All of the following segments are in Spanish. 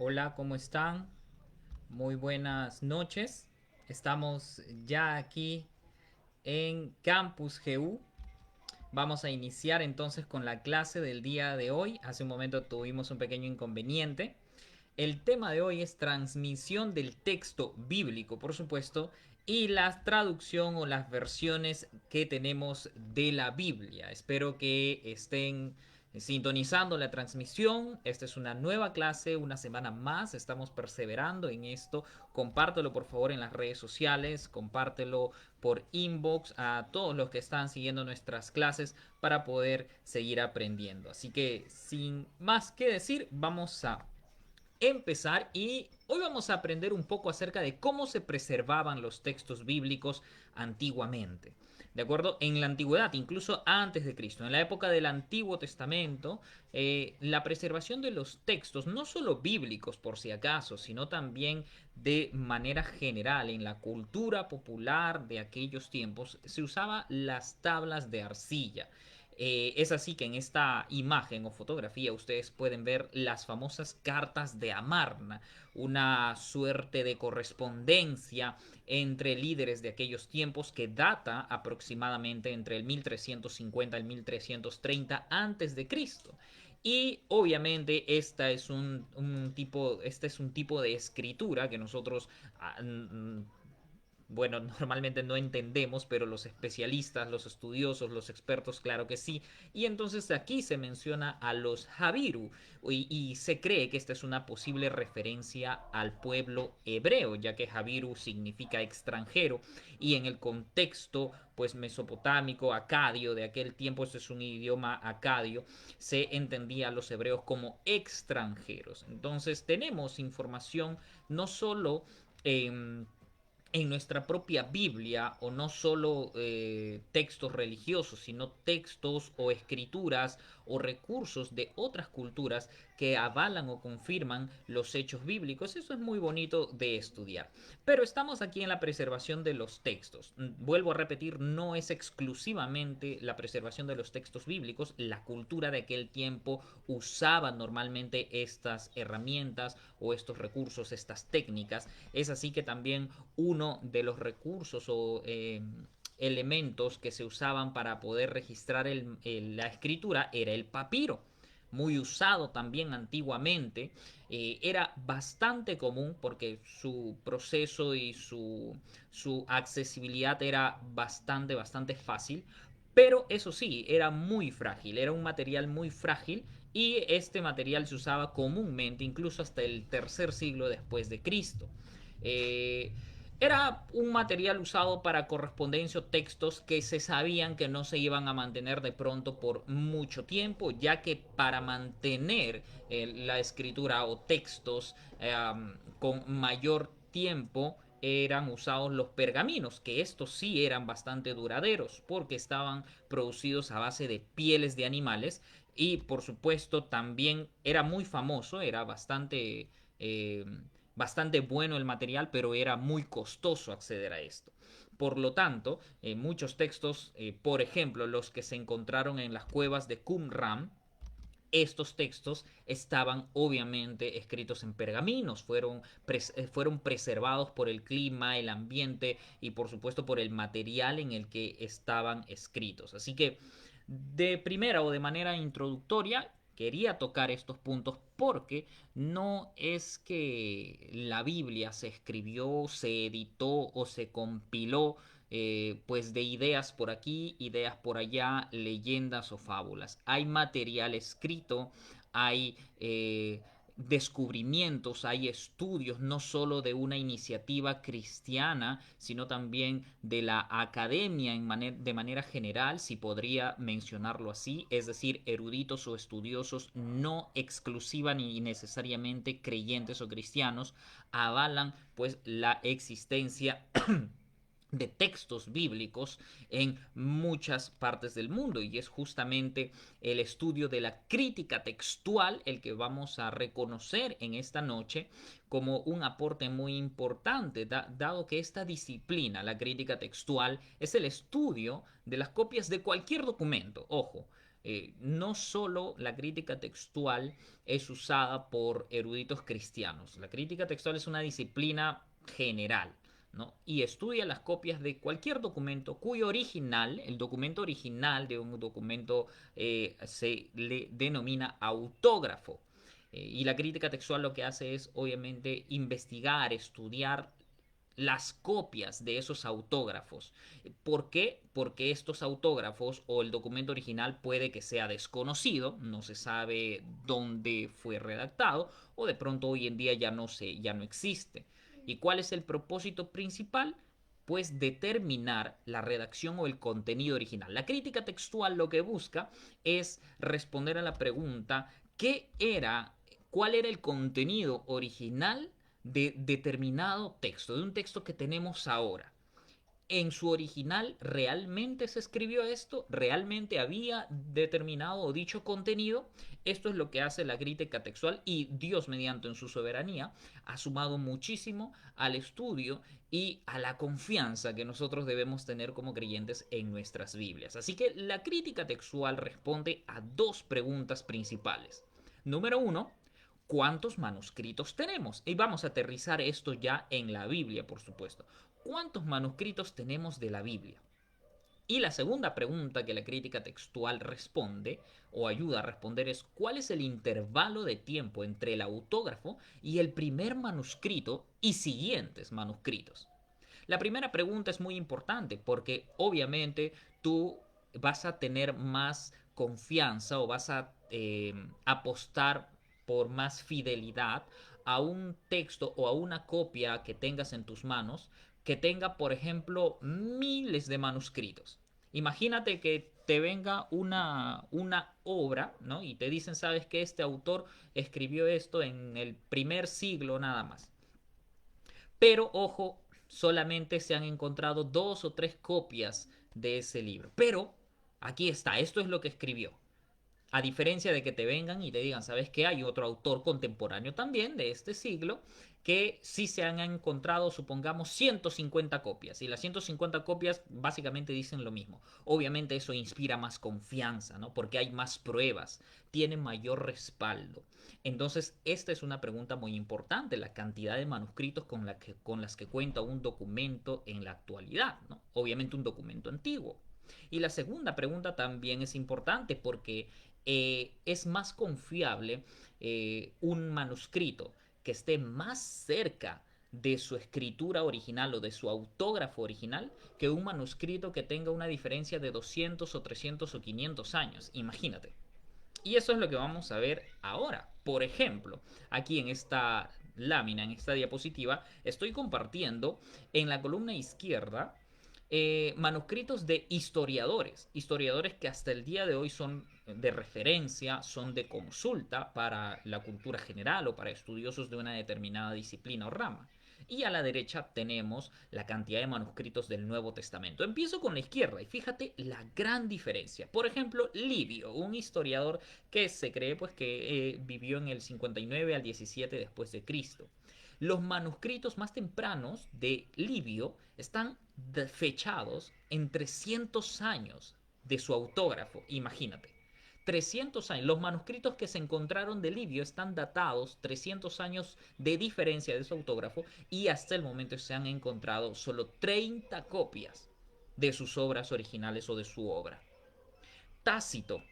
Hola, ¿cómo están? Muy buenas noches. Estamos ya aquí en Campus GU. Vamos a iniciar entonces con la clase del día de hoy. Hace un momento tuvimos un pequeño inconveniente. El tema de hoy es transmisión del texto bíblico, por supuesto, y la traducción o las versiones que tenemos de la Biblia. Espero que estén sintonizando la transmisión. Esta es una nueva clase, una semana más. Estamos perseverando en esto. Compártelo por favor en las redes sociales, compártelo por inbox a todos los que están siguiendo nuestras clases para poder seguir aprendiendo. Así que sin más que decir, vamos a empezar y hoy vamos a aprender un poco acerca de cómo se preservaban los textos bíblicos antiguamente. ¿De acuerdo? En la antigüedad, incluso antes de Cristo, en la época del Antiguo Testamento, la preservación de los textos, no solo bíblicos por si acaso, sino también de manera general en la cultura popular de aquellos tiempos, se usaba las tablas de arcilla. Es así que en esta imagen o fotografía ustedes pueden ver las famosas cartas de Amarna, una suerte de correspondencia entre líderes de aquellos tiempos que data aproximadamente entre el 1350 y 1330 antes de Cristo. Y obviamente este es un tipo de escritura que nosotros bueno, normalmente no entendemos, pero los especialistas, los estudiosos, los expertos, claro que sí. Y entonces aquí se menciona a los Jabiru y se cree que esta es una posible referencia al pueblo hebreo, ya que Jabiru significa extranjero y en el contexto pues mesopotámico, acadio de aquel tiempo, este es un idioma acadio, se entendía a los hebreos como extranjeros. Entonces tenemos información no solo en nuestra propia Biblia, o no solo textos religiosos, sino textos o escrituras o recursos de otras culturas que avalan o confirman los hechos bíblicos. Eso es muy bonito de estudiar. Pero estamos aquí en la preservación de los textos. Vuelvo a repetir, no es exclusivamente la preservación de los textos bíblicos. La cultura de aquel tiempo usaba normalmente estas herramientas o estos recursos, estas técnicas. Es así que también uno de los recursos o elementos que se usaban para poder registrar la escritura era el papiro, muy usado también antiguamente. Era bastante común porque su proceso y su accesibilidad era bastante fácil, pero eso sí, era muy frágil, era un material muy frágil y este material se usaba comúnmente incluso hasta el tercer siglo después de Cristo. Eh, Era un material usado para correspondencia o textos que se sabían que no se iban a mantener de pronto por mucho tiempo, ya que para mantener la escritura o textos con mayor tiempo eran usados los pergaminos, que estos sí eran bastante duraderos porque estaban producidos a base de pieles de animales y por supuesto también era muy famoso, era eh, bastante bueno el material, pero era muy costoso acceder a esto. Por lo tanto, muchos textos, por ejemplo, los que se encontraron en las cuevas de Qumran, estos textos estaban obviamente escritos en pergaminos, fueron preservados por el clima, el ambiente y por supuesto por el material en el que estaban escritos. Así que de primera o de manera introductoria quería tocar estos puntos porque no es que la Biblia se escribió, se editó o se compiló pues de ideas por aquí, ideas por allá, leyendas o fábulas. Hay material escrito, hay descubrimientos, hay estudios no solo de una iniciativa cristiana, sino también de la academia de manera general, si podría mencionarlo así, es decir, eruditos o estudiosos no exclusiva ni necesariamente creyentes o cristianos, avalan pues la existencia de textos bíblicos en muchas partes del mundo y es justamente el estudio de la crítica textual el que vamos a reconocer en esta noche como un aporte muy importante dado que esta disciplina, la crítica textual, es el estudio de las copias de cualquier documento, ojo, No solo la crítica textual es usada por eruditos cristianos. La crítica textual es una disciplina general, ¿no? Y estudia las copias de cualquier documento cuyo original, el documento original de un documento se le denomina autógrafo. Y la crítica textual lo que hace es, obviamente, investigar, estudiar las copias de esos autógrafos. ¿Por qué? Porque estos autógrafos o el documento original puede que sea desconocido, no se sabe dónde fue redactado o de pronto hoy en día ya no existe. ¿Y cuál es el propósito principal? Pues determinar la redacción o el contenido original. La crítica textual lo que busca es responder a la pregunta ¿cuál era el contenido original de determinado texto, de un texto que tenemos ahora? En su original, ¿realmente se escribió esto? ¿Realmente había determinado o dicho contenido? Esto es lo que hace la crítica textual y Dios, mediante en su soberanía, ha sumado muchísimo al estudio y a la confianza que nosotros debemos tener como creyentes en nuestras Biblias. Así que la crítica textual responde a dos preguntas principales. Número uno, ¿cuántos manuscritos tenemos? Y vamos a aterrizar esto ya en la Biblia, por supuesto. ¿Cuántos manuscritos tenemos de la Biblia? Y la segunda pregunta que la crítica textual responde o ayuda a responder es ¿cuál es el intervalo de tiempo entre el autógrafo y el primer manuscrito y siguientes manuscritos? La primera pregunta es muy importante porque obviamente tú vas a tener más confianza o vas a apostar por más fidelidad a un texto o a una copia que tengas en tus manos que tenga, por ejemplo, miles de manuscritos. Imagínate que te venga una obra, ¿no? Y te dicen, sabes que este autor escribió esto en el primer siglo nada más. Pero ojo, solamente se han encontrado dos o tres copias de ese libro. Pero aquí está, esto es lo que escribió. A diferencia de que te vengan y te digan, ¿sabes qué? Hay otro autor contemporáneo también de este siglo que sí se han encontrado, supongamos, 150 copias. Y las 150 copias básicamente dicen lo mismo. Obviamente eso inspira más confianza, ¿no? Porque hay más pruebas, tiene mayor respaldo. Entonces, esta es una pregunta muy importante, la cantidad de manuscritos con las que cuenta un documento en la actualidad, ¿no? Obviamente un documento antiguo. Y la segunda pregunta también es importante porque es más confiable un manuscrito que esté más cerca de su escritura original o de su autógrafo original que un manuscrito que tenga una diferencia de 200 o 300 o 500 años. Imagínate. Y eso es lo que vamos a ver ahora. Por ejemplo, aquí en esta lámina, en esta diapositiva, estoy compartiendo en la columna izquierda manuscritos de historiadores, historiadores que hasta el día de hoy son de referencia, son de consulta para la cultura general o para estudiosos de una determinada disciplina o rama. Y a la derecha tenemos la cantidad de manuscritos del Nuevo Testamento. Empiezo con la izquierda y fíjate la gran diferencia. Por ejemplo, Livio, un historiador que se cree pues que vivió en el 59 al 17 después de Cristo. Los manuscritos más tempranos de Livio están fechados en 300 años de su autógrafo, imagínate. 300 años. Los manuscritos que se encontraron de Livio están datados 300 años de diferencia de su autógrafo y hasta el momento se han encontrado solo 30 copias de sus obras originales o de su obra. Tácito,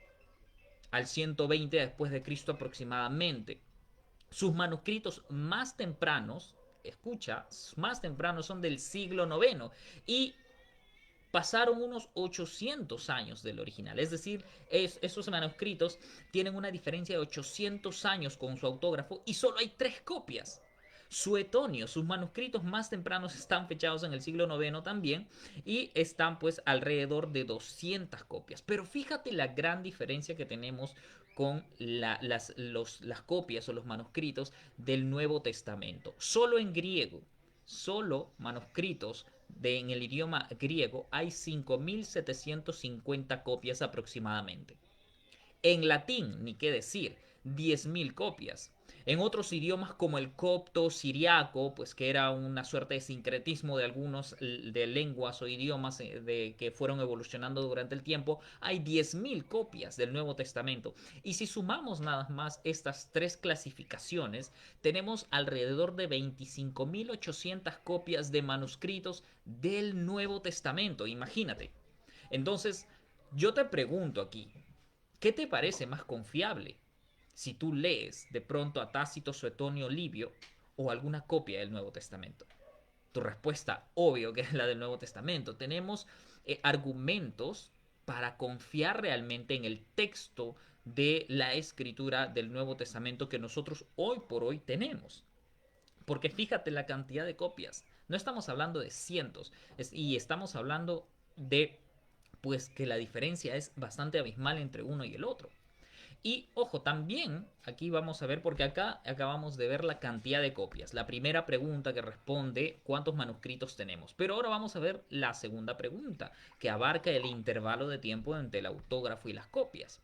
al 120 después de Cristo aproximadamente. Sus manuscritos más tempranos, escucha, más tempranos son del siglo IX y pasaron unos 800 años del original. Es decir, esos manuscritos tienen una diferencia de 800 años con su autógrafo y solo hay 3 copias. Suetonio, sus manuscritos más tempranos están fechados en el siglo IX también y están pues alrededor de 200 copias. Pero fíjate la gran diferencia que tenemos con las copias o los manuscritos del Nuevo Testamento. Solo en griego, solo manuscritos en el idioma griego hay 5.750 copias aproximadamente. En latín, ni qué decir, 10.000 copias. En otros idiomas como el copto siriaco, pues que era una suerte de sincretismo de algunos de lenguas o idiomas que fueron evolucionando durante el tiempo, hay 10.000 copias del Nuevo Testamento. Y si sumamos nada más estas tres clasificaciones, tenemos alrededor de 25.800 copias de manuscritos del Nuevo Testamento. Imagínate. Entonces, yo te pregunto aquí, ¿qué te parece más confiable? Si tú lees de pronto a Tácito, Suetonio, Livio o alguna copia del Nuevo Testamento. Tu respuesta, obvio que es la del Nuevo Testamento. Tenemos argumentos para confiar realmente en el texto de la escritura del Nuevo Testamento que nosotros hoy por hoy tenemos. Porque fíjate la cantidad de copias. No estamos hablando de cientos y estamos hablando de pues que la diferencia es bastante abismal entre uno y el otro. Y ojo, también aquí vamos a ver, porque acá acabamos de ver la cantidad de copias. La primera pregunta que responde cuántos manuscritos tenemos. Pero ahora vamos a ver la segunda pregunta, que abarca el intervalo de tiempo entre el autógrafo y las copias.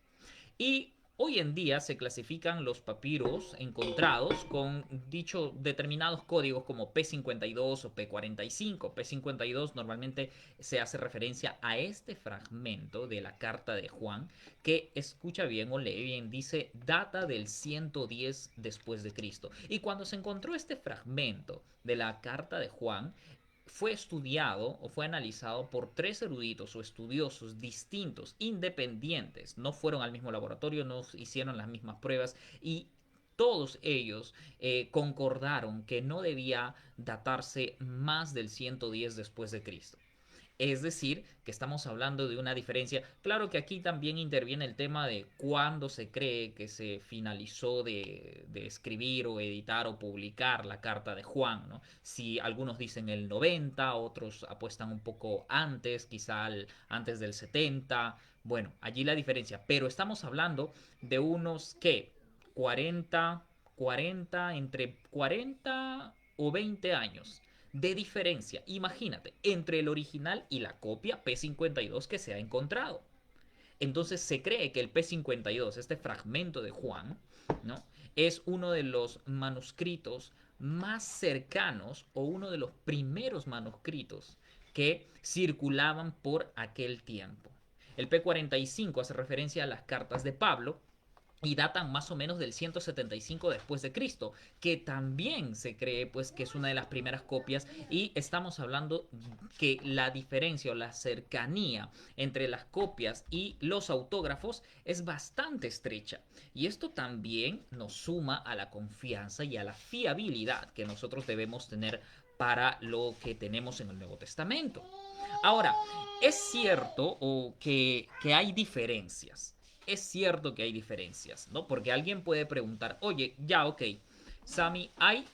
Y hoy en día se clasifican los papiros encontrados con dicho determinados códigos como P52 o P45. P52 normalmente se hace referencia a este fragmento de la carta de Juan que, escucha bien o lee bien, dice data del 110 después de Cristo. Y cuando se encontró este fragmento de la carta de Juan, fue estudiado o fue analizado por tres eruditos o estudiosos distintos, independientes. No fueron al mismo laboratorio, no hicieron las mismas pruebas y todos ellos concordaron que no debía datarse más del 110 después de Cristo. Es decir, que estamos hablando de una diferencia. Claro que aquí también interviene el tema de cuándo se cree que se finalizó de escribir o editar o publicar la carta de Juan, ¿no? Si algunos dicen el 90, otros apuestan un poco antes, quizá antes del 70. Bueno, allí la diferencia. Pero estamos hablando de unos, ¿qué? 40, entre 40 o 20 años de diferencia, imagínate, entre el original y la copia P52 que se ha encontrado. Entonces se cree que el P52, este fragmento de Juan, ¿no? Es uno de los manuscritos más cercanos o uno de los primeros manuscritos que circulaban por aquel tiempo. El P45 hace referencia a las cartas de Pablo, y datan más o menos del 175 después de Cristo, que también se cree pues que es una de las primeras copias y estamos hablando que la diferencia o la cercanía entre las copias y los autógrafos es bastante estrecha y esto también nos suma a la confianza y a la fiabilidad que nosotros debemos tener para lo que tenemos en el Nuevo Testamento. Ahora, es cierto que hay diferencias. Es cierto que hay diferencias, ¿no? Porque alguien puede preguntar, oye, ya, ok, Sammy, hay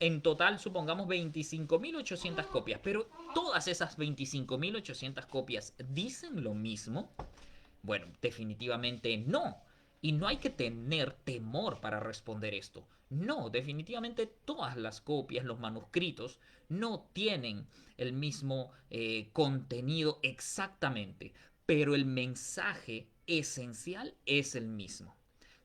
en total, supongamos, 25.800 copias, pero todas esas 25.800 copias dicen lo mismo. Bueno, definitivamente no. Y no hay que tener temor para responder esto. No, definitivamente todas las copias, los manuscritos, no tienen el mismo contenido exactamente, pero el mensaje esencial es el mismo.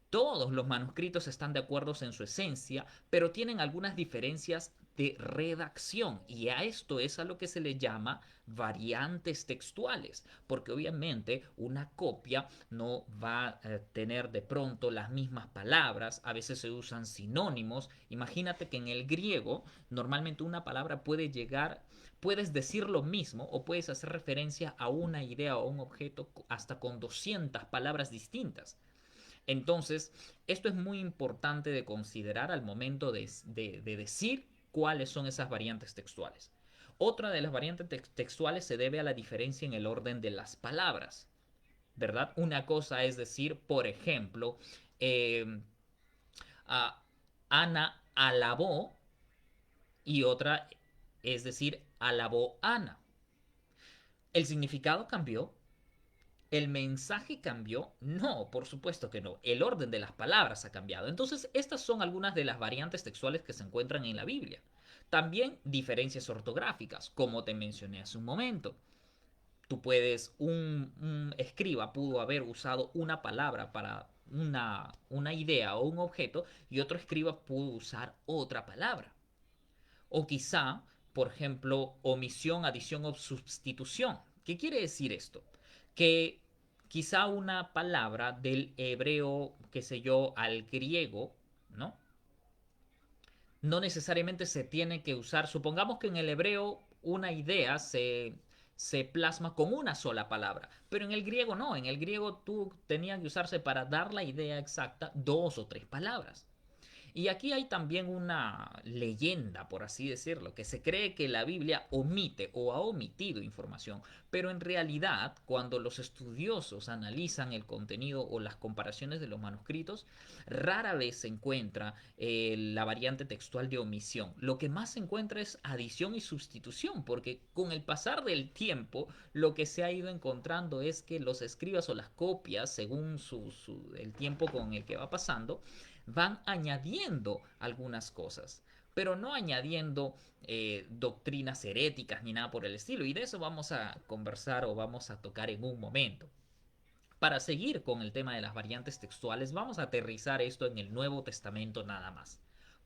Todos los manuscritos están de acuerdo en su esencia, pero tienen algunas diferencias de redacción y a esto es a lo que se le llama variantes textuales, porque obviamente una copia no va a tener de pronto las mismas palabras, a veces se usan sinónimos. Imagínate que en el griego normalmente una palabra puede llegar, puedes decir lo mismo o puedes hacer referencia a una idea o un objeto hasta con 200 palabras distintas. Entonces, esto es muy importante de considerar al momento de decir cuáles son esas variantes textuales. Otra de las variantes textuales se debe a la diferencia en el orden de las palabras, ¿verdad? Una cosa es decir, por ejemplo, eh, a Ana alabó y otra es decir, alabó Ana. ¿El significado cambió? ¿El mensaje cambió? No, por supuesto que no. El orden de las palabras ha cambiado. Entonces, estas son algunas de las variantes textuales que se encuentran en la Biblia. También diferencias ortográficas, como te mencioné hace un momento. Tú puedes, un escriba pudo haber usado una palabra para una idea o un objeto y otro escriba pudo usar otra palabra. O quizá, por ejemplo, omisión, adición o sustitución. ¿Qué quiere decir esto? Que quizá una palabra del hebreo, qué sé yo, al griego, ¿no? No necesariamente se tiene que usar. Supongamos que en el hebreo una idea se plasma con una sola palabra, pero en el griego no. En el griego tú tenías que usarse para dar la idea exacta dos o tres palabras. Y aquí hay también una leyenda, por así decirlo, que se cree que la Biblia omite o ha omitido información, pero en realidad cuando los estudiosos analizan el contenido o las comparaciones de los manuscritos, rara vez se encuentra la variante textual de omisión. Lo que más se encuentra es adición y sustitución, porque con el pasar del tiempo lo que se ha ido encontrando es que los escribas o las copias, según el tiempo con el que va pasando, van añadiendo algunas cosas, pero no añadiendo doctrinas heréticas ni nada por el estilo. Y de eso vamos a conversar o vamos a tocar en un momento. Para seguir con el tema de las variantes textuales, vamos a aterrizar esto en el Nuevo Testamento nada más.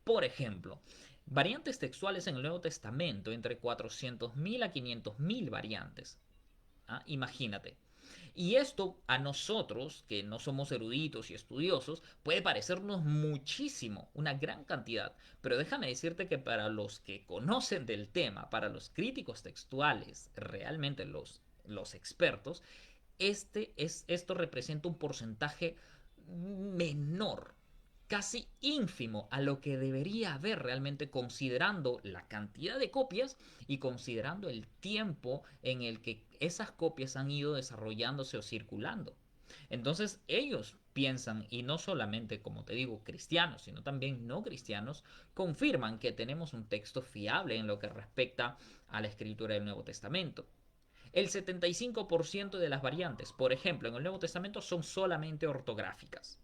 Por ejemplo, variantes textuales en el Nuevo Testamento entre 400.000 a 500.000 variantes. ¿Ah? Imagínate. Y esto a nosotros, que no somos eruditos y estudiosos, puede parecernos muchísimo, una gran cantidad. Pero déjame decirte que para los que conocen del tema, para los críticos textuales, realmente los expertos, esto representa un porcentaje menor, casi ínfimo a lo que debería haber realmente, considerando la cantidad de copias y considerando el tiempo en el que esas copias han ido desarrollándose o circulando. Entonces ellos piensan, y no solamente, como te digo, cristianos, sino también no cristianos, confirman que tenemos un texto fiable en lo que respecta a la escritura del Nuevo Testamento. El 75% de las variantes, por ejemplo, en el Nuevo Testamento son solamente ortográficas.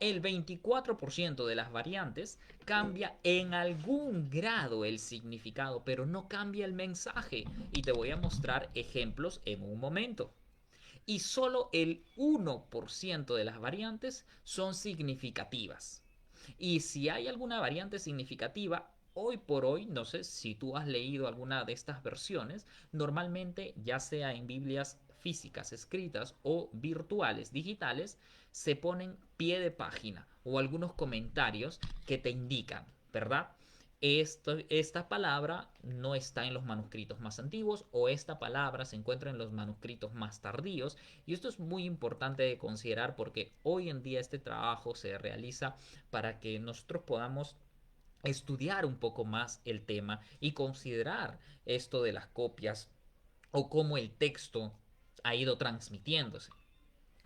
El 24% de las variantes cambia en algún grado el significado, pero no cambia el mensaje. Y te voy a mostrar ejemplos en un momento. Y solo el 1% de las variantes son significativas. Y si hay alguna variante significativa, hoy por hoy, no sé si tú has leído alguna de estas versiones, normalmente ya sea en Biblias físicas escritas o virtuales digitales, se ponen pie de página o algunos comentarios que te indican, ¿verdad? Esta palabra no está en los manuscritos más antiguos o esta palabra se encuentra en los manuscritos más tardíos, y esto es muy importante de considerar porque hoy en día este trabajo se realiza para que nosotros podamos estudiar un poco más el tema y considerar esto de las copias o cómo el texto ha ido transmitiéndose.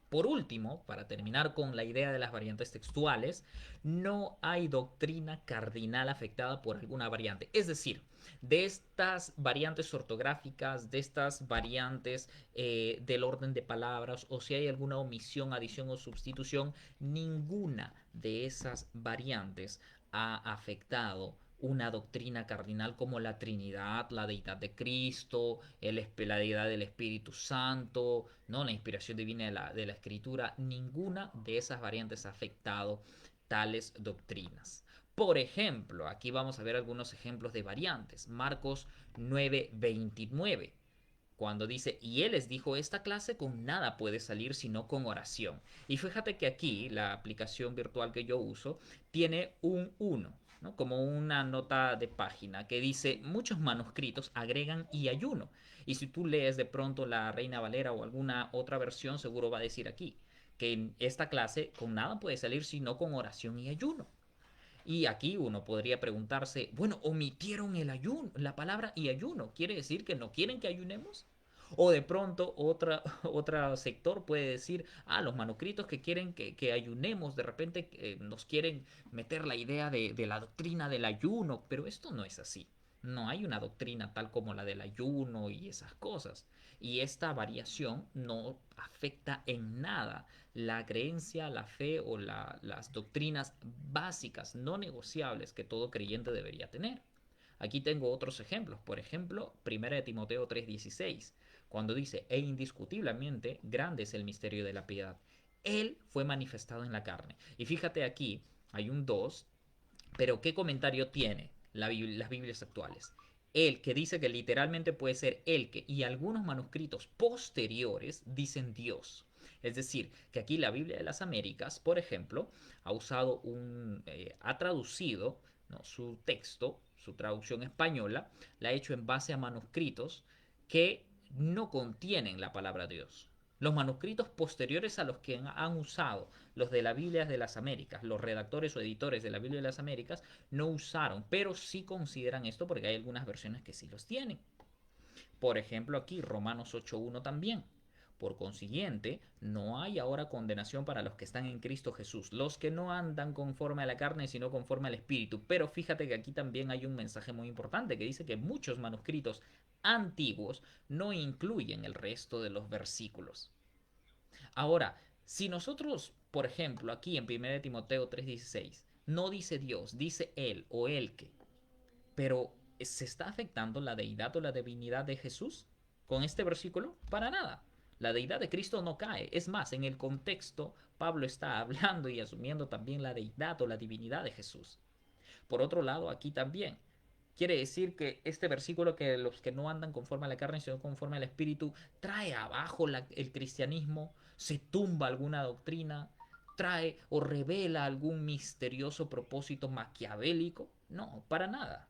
Por último, para terminar con la idea de las variantes textuales, no hay doctrina cardinal afectada por alguna variante. Es decir, de estas variantes ortográficas, de estas variantes del orden de palabras, o si hay alguna omisión, adición o sustitución, ninguna de esas variantes ha afectado una doctrina cardinal como la Trinidad, la deidad de Cristo, la deidad del Espíritu Santo, ¿no? La inspiración divina de la Escritura. Ninguna de esas variantes ha afectado tales doctrinas. Por ejemplo, aquí vamos a ver algunos ejemplos de variantes. Marcos 9:29, cuando dice, y él les dijo, esta clase con nada puede salir sino con oración. Y fíjate que aquí la aplicación virtual que yo uso tiene un 1, ¿no? Como una nota de página que dice, muchos manuscritos agregan y ayuno. Y si tú lees de pronto la Reina Valera o alguna otra versión, seguro va a decir aquí que en esta clase con nada puede salir sino con oración y ayuno. Y aquí uno podría preguntarse, bueno, omitieron el ayuno, la palabra y ayuno. ¿Quiere decir que no quieren que ayunemos? O de pronto otro sector puede decir, los manuscritos que quieren que ayunemos, de repente nos quieren meter la idea de la doctrina del ayuno, pero esto no es así. No hay una doctrina tal como la del ayuno y esas cosas. Y esta variación no afecta en nada la creencia, la fe o las doctrinas básicas, no negociables que todo creyente debería tener. Aquí tengo otros ejemplos. Por ejemplo, 1 Timoteo 3:16, cuando dice, e indiscutiblemente grande es el misterio de la piedad. Él fue manifestado en la carne. Y fíjate aquí, hay un 2, pero ¿qué comentario tiene las Biblias actuales? El que dice que literalmente puede ser el que, y algunos manuscritos posteriores dicen Dios. Es decir, que aquí la Biblia de las Américas, por ejemplo, ha traducido, ¿no?, su texto, su traducción española, la ha hecho en base a manuscritos que no contienen la palabra Dios. Los manuscritos posteriores a los que han usado los de la Biblia de las Américas, los redactores o editores de la Biblia de las Américas, no usaron, pero sí consideran esto porque hay algunas versiones que sí los tienen. Por ejemplo, aquí Romanos 8.1 también. Por consiguiente, no hay ahora condenación para los que están en Cristo Jesús, los que no andan conforme a la carne, sino conforme al Espíritu. Pero fíjate que aquí también hay un mensaje muy importante que dice que muchos manuscritos antiguos no incluyen el resto de los versículos. Ahora, si nosotros, por ejemplo, aquí en 1 Timoteo 3:16, no dice Dios, dice Él o el que, pero ¿se está afectando la deidad o la divinidad de Jesús con este versículo? Para nada. La deidad de Cristo no cae. Es más, en el contexto, Pablo está hablando y asumiendo también la deidad o la divinidad de Jesús. Por otro lado, aquí también quiere decir que este versículo, que los que no andan conforme a la carne, sino conforme al Espíritu, trae abajo el cristianismo, se tumba alguna doctrina, trae o revela algún misterioso propósito maquiavélico. No, para nada.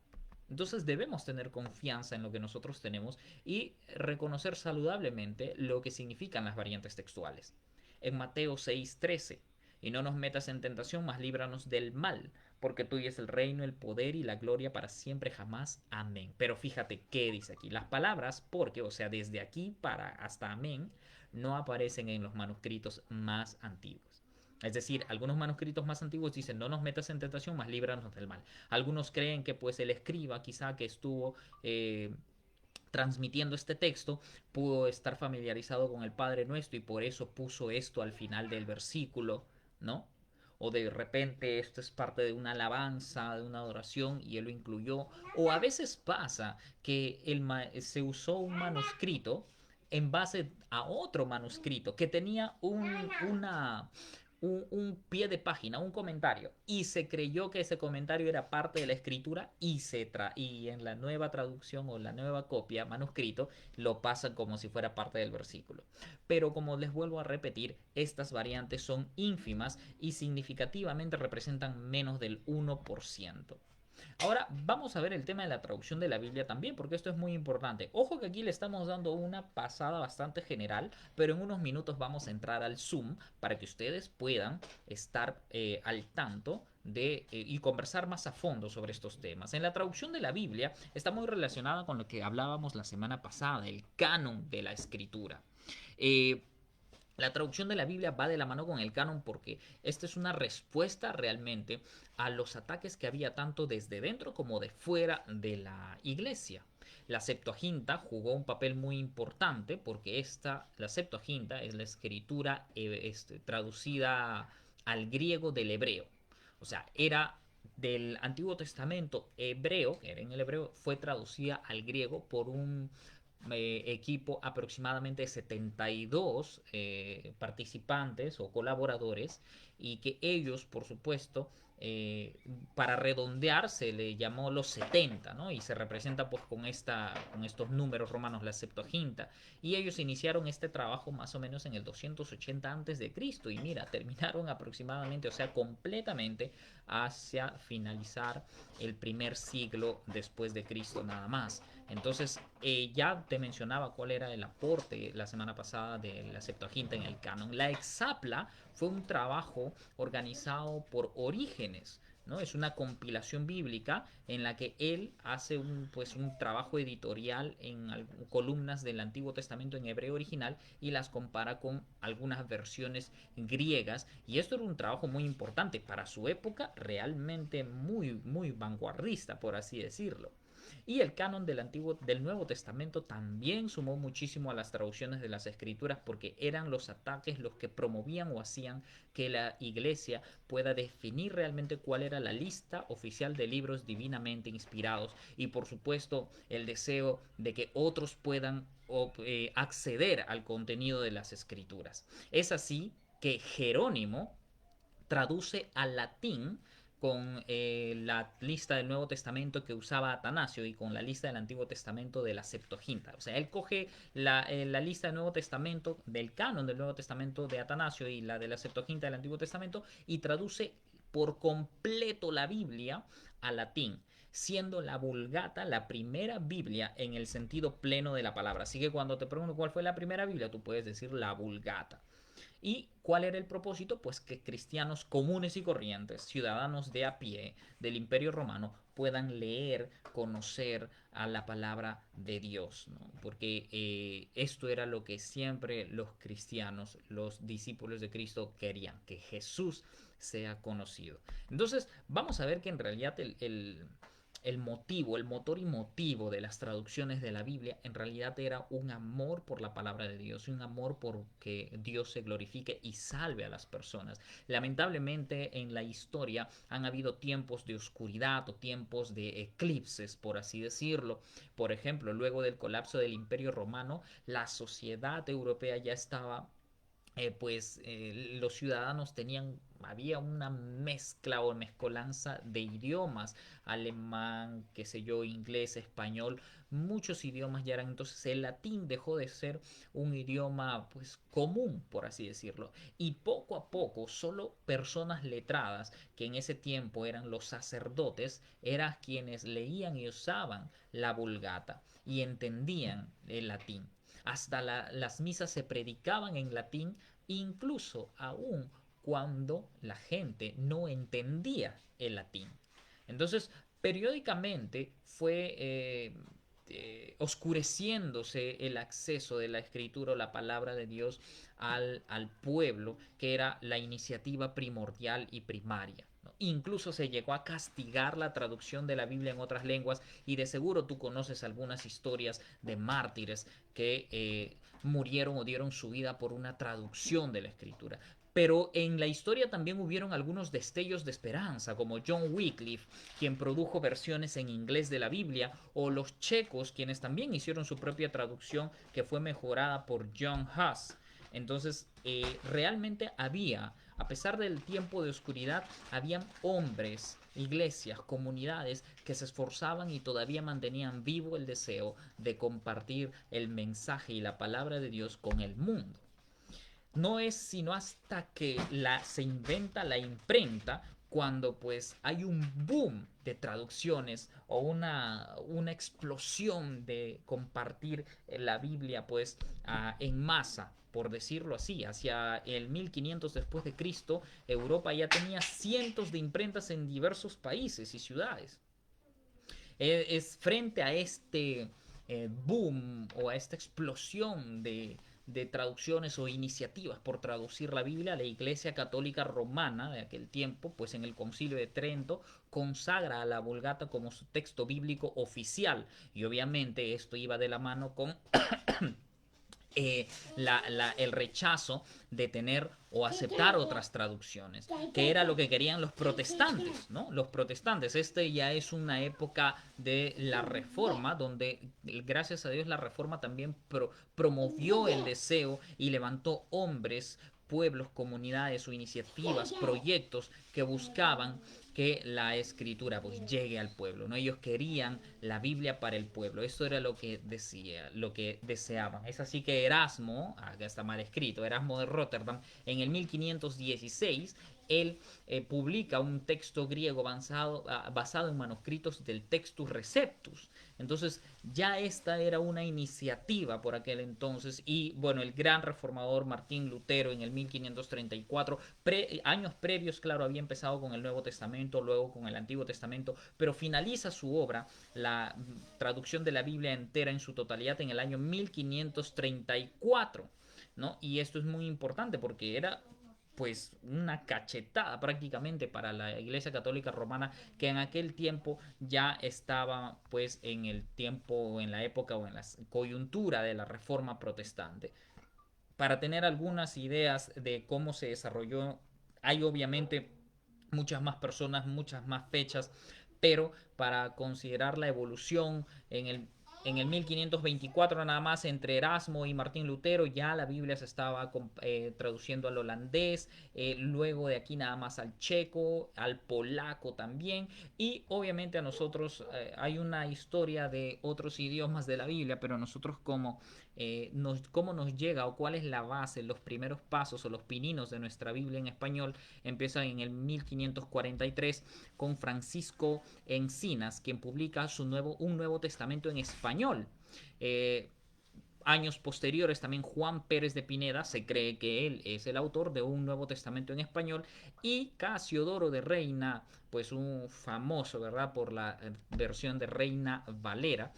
Entonces debemos tener confianza en lo que nosotros tenemos y reconocer saludablemente lo que significan las variantes textuales. En Mateo 6:13, y no nos metas en tentación, mas líbranos del mal, porque tuyo es el reino, el poder y la gloria para siempre jamás. Amén. Pero fíjate qué dice aquí. Las palabras porque, o sea, desde aquí para hasta amén, no aparecen en los manuscritos más antiguos. Es decir, algunos manuscritos más antiguos dicen no nos metas en tentación, mas líbranos del mal. Algunos creen que pues el escriba quizá que estuvo transmitiendo este texto pudo estar familiarizado con el Padre Nuestro y por eso puso esto al final del versículo, ¿no? O de repente esto es parte de una alabanza, de una adoración y él lo incluyó. O a veces pasa que se usó un manuscrito en base a otro manuscrito que tenía un pie de página, un comentario, y se creyó que ese comentario era parte de la escritura y en la nueva traducción o la nueva copia, manuscrito, lo pasan como si fuera parte del versículo. Pero como les vuelvo a repetir, estas variantes son ínfimas y significativamente representan menos del 1%. Ahora vamos a ver el tema de la traducción de la Biblia también, porque esto es muy importante. Ojo que aquí le estamos dando una pasada bastante general, pero en unos minutos vamos a entrar al Zoom para que ustedes puedan estar al tanto y conversar más a fondo sobre estos temas. En la traducción de la Biblia está muy relacionada con lo que hablábamos la semana pasada, el canon de la escritura. Eh, la traducción de la Biblia va de la mano con el canon porque esta es una respuesta realmente a los ataques que había tanto desde dentro como de fuera de la iglesia. La Septuaginta jugó un papel muy importante porque la Septuaginta es la escritura traducida al griego del hebreo. O sea, era del Antiguo Testamento hebreo, que era en el hebreo, fue traducida al griego por un equipo aproximadamente 72 participantes o colaboradores y que ellos, por supuesto, para redondear se le llamó los 70, ¿no? Y se representa pues con estos números romanos, la Septuaginta. Y ellos iniciaron este trabajo más o menos en el 280 antes de Cristo y mira, terminaron aproximadamente, o sea, completamente hacia finalizar el primer siglo después de Cristo nada más. Entonces, ya te mencionaba cuál era el aporte la semana pasada de la Septuaginta en el canon. La Exapla fue un trabajo organizado por Orígenes, ¿no? Es una compilación bíblica en la que él hace un trabajo editorial en columnas del Antiguo Testamento en hebreo original y las compara con algunas versiones griegas. Y esto era un trabajo muy importante para su época, realmente muy, muy vanguardista, por así decirlo. Y el canon del Nuevo Testamento también sumó muchísimo a las traducciones de las escrituras porque eran los ataques los que promovían o hacían que la iglesia pueda definir realmente cuál era la lista oficial de libros divinamente inspirados y por supuesto el deseo de que otros puedan acceder al contenido de las escrituras. Es así que Jerónimo traduce al latín con la lista del Nuevo Testamento que usaba Atanasio y con la lista del Antiguo Testamento de la Septuaginta. O sea, él coge la lista del Nuevo Testamento, del canon del Nuevo Testamento de Atanasio y la de la Septuaginta del Antiguo Testamento y traduce por completo la Biblia al latín, siendo la Vulgata la primera Biblia en el sentido pleno de la palabra. Así que cuando te pregunto cuál fue la primera Biblia, tú puedes decir la Vulgata. ¿Y cuál era el propósito? Pues que cristianos comunes y corrientes, ciudadanos de a pie del Imperio Romano, puedan leer, conocer a la palabra de Dios, ¿no? Porque esto era lo que siempre los cristianos, los discípulos de Cristo querían, que Jesús sea conocido. Entonces, vamos a ver que en realidad el motivo, el motor y motivo de las traducciones de la Biblia en realidad era un amor por la palabra de Dios, un amor por que Dios se glorifique y salve a las personas. Lamentablemente en la historia han habido tiempos de oscuridad o tiempos de eclipses, por así decirlo. Por ejemplo, luego del colapso del Imperio Romano, la sociedad europea ya estaba los ciudadanos tenían, había una mezcla o mezcolanza de idiomas, alemán, qué sé yo, inglés, español, muchos idiomas ya eran, entonces el latín dejó de ser un idioma pues común, por así decirlo, y poco a poco solo personas letradas, que en ese tiempo eran los sacerdotes, eran quienes leían y usaban la Vulgata y entendían el latín. Hasta las misas se predicaban en latín, incluso aún cuando la gente no entendía el latín. Entonces, periódicamente fue oscureciéndose el acceso de la escritura o la palabra de Dios al pueblo, que era la iniciativa primordial y primaria. ¿No? Incluso se llegó a castigar la traducción de la Biblia en otras lenguas y de seguro tú conoces algunas historias de mártires que murieron o dieron su vida por una traducción de la escritura. Pero en la historia también hubieron algunos destellos de esperanza, como John Wycliffe, quien produjo versiones en inglés de la Biblia, o los checos, quienes también hicieron su propia traducción, que fue mejorada por John Huss. Entonces, realmente había, a pesar del tiempo de oscuridad, habían hombres, iglesias, comunidades que se esforzaban y todavía mantenían vivo el deseo de compartir el mensaje y la palabra de Dios con el mundo. No es sino hasta que se inventa la imprenta cuando pues hay un boom de traducciones o una explosión de compartir la Biblia pues en masa, por decirlo así. Hacia el 1500 después de Cristo, Europa ya tenía cientos de imprentas en diversos países y ciudades. Es frente a este boom o a esta explosión de traducciones o iniciativas por traducir la Biblia, la Iglesia Católica Romana de aquel tiempo, pues en el Concilio de Trento, consagra a la Vulgata como su texto bíblico oficial. Y obviamente esto iba de la mano con el rechazo de tener o aceptar otras traducciones, que era lo que querían los protestantes, ¿no? Los protestantes, ya es una época de la Reforma, donde gracias a Dios la Reforma también promovió el deseo y levantó hombres, pueblos, comunidades o iniciativas, proyectos que buscaban que la escritura pues llegue al pueblo, ¿no? Ellos querían la Biblia para el pueblo, eso era lo que decía, lo que deseaban. Es así que Erasmo, acá está mal escrito, Erasmo de Rotterdam, en el 1516 él publica un texto griego basado en manuscritos del Textus Receptus. Entonces ya esta era una iniciativa por aquel entonces y bueno, el gran reformador Martín Lutero en el 1534, años previos, claro, había empezado con el Nuevo Testamento, luego con el Antiguo Testamento, pero finaliza su obra, la traducción de la Biblia entera en su totalidad en el año 1534. ¿No? Y esto es muy importante porque era pues una cachetada prácticamente para la Iglesia Católica Romana, que en aquel tiempo ya estaba pues en el tiempo, en la época o en la coyuntura de la Reforma Protestante. Para tener algunas ideas de cómo se desarrolló, hay obviamente muchas más personas, muchas más fechas, pero para considerar la evolución en el En el 1524 nada más entre Erasmo y Martín Lutero ya la Biblia se estaba traduciendo al holandés, luego de aquí nada más al checo, al polaco también, y obviamente a nosotros hay una historia de otros idiomas de la Biblia, pero nosotros como cómo nos llega o cuál es la base, los primeros pasos o los pininos de nuestra Biblia en español empiezan en el 1543 con Francisco Encinas, quien publica un Nuevo Testamento en español. Eh, Años posteriores también Juan Pérez de Pineda, se cree que él es el autor de un Nuevo Testamento en español, y Casiodoro de Reina, pues un famoso, ¿verdad?, por la versión de Reina Valera.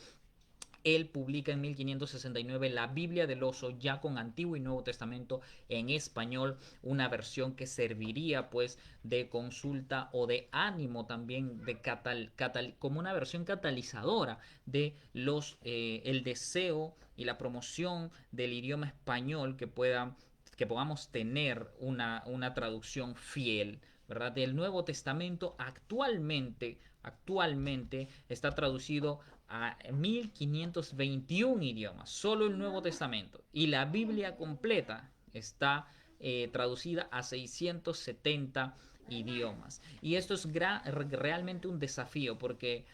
Él publica en 1569 la Biblia del Oso, ya con Antiguo y Nuevo Testamento en español, una versión que serviría pues de consulta o de ánimo también, de como una versión catalizadora de el deseo y la promoción del idioma español, que podamos tener una traducción fiel, ¿verdad? Del Nuevo Testamento actualmente está traducido a 1521 idiomas, solo el Nuevo Testamento. Y la Biblia completa está traducida a 670 idiomas. Y esto es realmente un desafío porque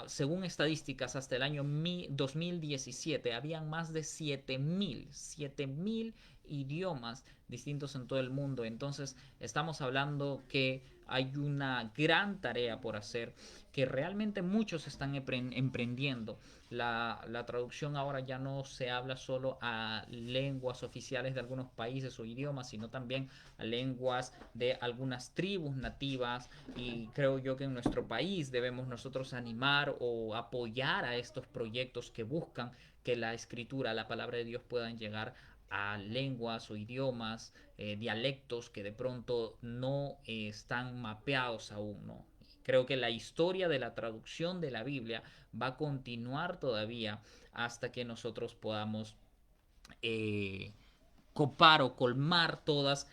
según estadísticas hasta el año 2017 habían más de 7.000 idiomas distintos en todo el mundo. Entonces estamos hablando que hay una gran tarea por hacer, que realmente muchos están emprendiendo. La traducción ahora ya no se habla solo a lenguas oficiales de algunos países o idiomas, sino también a lenguas de algunas tribus nativas, y creo yo que en nuestro país debemos nosotros animar o apoyar a estos proyectos que buscan que la escritura, la palabra de Dios puedan llegar a lenguas o idiomas, dialectos que de pronto no están mapeados aún, ¿no? Creo que la historia de la traducción de la Biblia va a continuar todavía hasta que nosotros podamos eh, copar o colmar todas